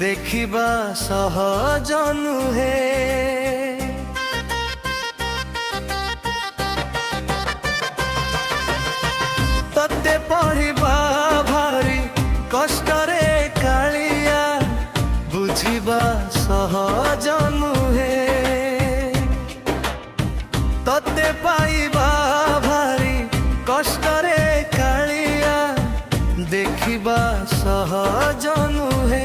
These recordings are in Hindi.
देखिबा सहज नुहे। तते पढ़िबा भारी कष्टरे कालिया बुझिबा सहज नुहे। तते पाइबा भारी कष्टरे कालिया देखिबा सहज नुहे।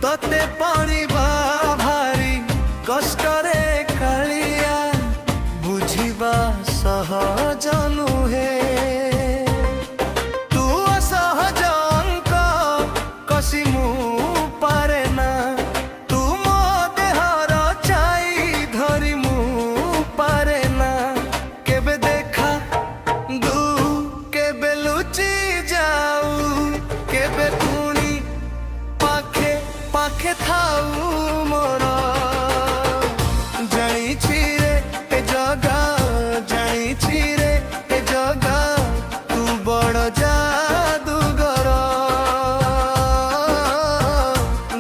तते पढ़िबा भारी कष्टरे कालिया बुझिबा सहज नुहे। तू असहज अंक कसी मु पारे ना। तू मो देहर चाई धरी मु पारे ना। केबे देखा दू केबे लुचि जाऊ केबे पुणी पाखे पाखे थाऊ मोर। जानिछि रे ए जगा जानिछि रे ए जगा तू बड़ जादूगर।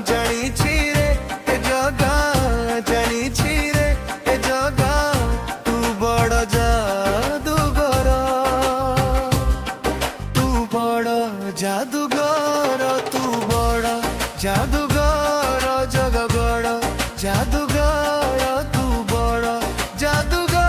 जानिछि रे ए जगा जानिछि रे ए जगा तू बड़ जादूगर। तू बड़ जादूगर तू बड़ जादूगर जग बड़ जादूगर तू बड़ जादूगर।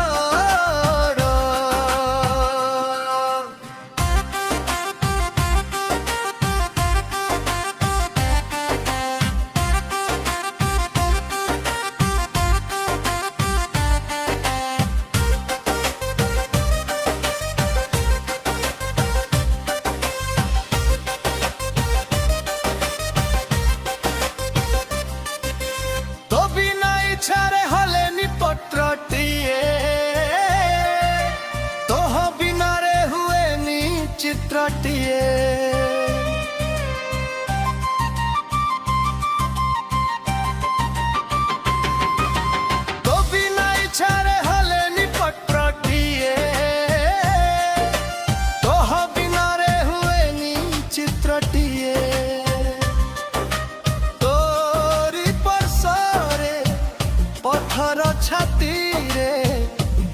तो बिना इच्छारे हलेनी पत्रटिए। तो बिना रे हुए नी चित्रटिए। तो बिना इच्छारे हलेनी पत्रटिए। तो बिना रे हुए नी चित्रटिए। पत्थर छाती रे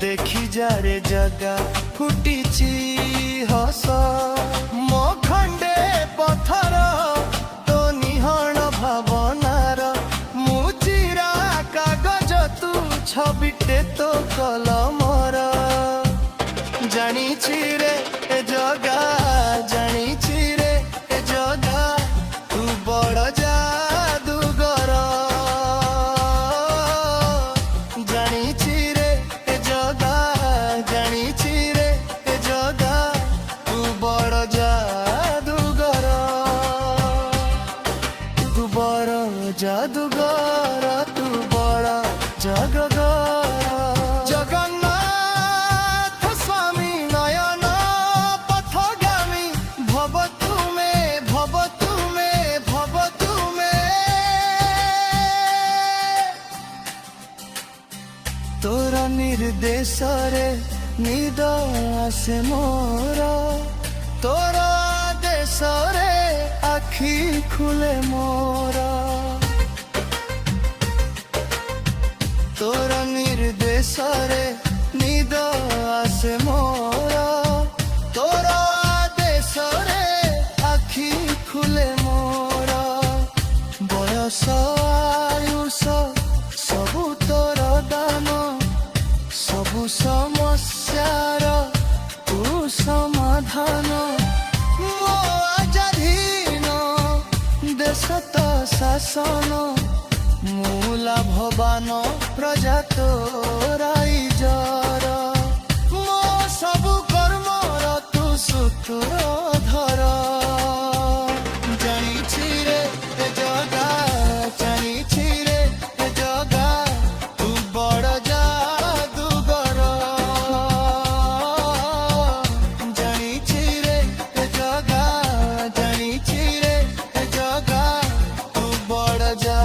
देखी जा रे जगा फुटिची हस। मो खंडे पत्थर तो निहण भावनार। मुचिरा कागज तू छबिटे तो कलमर। जानिछि रे ए जगा जानिछि रे ए जगा तू बड़ जादूगर। जानिछि रे ए जगा जानिछि रे ए जगा तू बड़ जादूगर। तू बड़ जादूगर तू बड़ जादूगर। जगन्नाथ स्वामी नयन पथगामी भव तुमे भव तुमे भव तुमे। तोर निर्देश रे निद आसे मोर। तोर आदेश रे आखि खुले मोर। तोर निर्देश रे निद आसे मोर। तोर आदेश रे आखि खुले मोर। बयस आयुष सबु तोर दान। सबु समस्यार तू समाधान। मो आजाधीन देश तो शासन। मूला भवान प्रजा तोराई जर। मो सबु कर्मर तू सूत्रधर। जानिछि रे ए जगा जानिछि रे ए जगा तू बड़ जादूगर। जानिछि रे ए जगा जानिछि रे ए जगा तू बड़ जा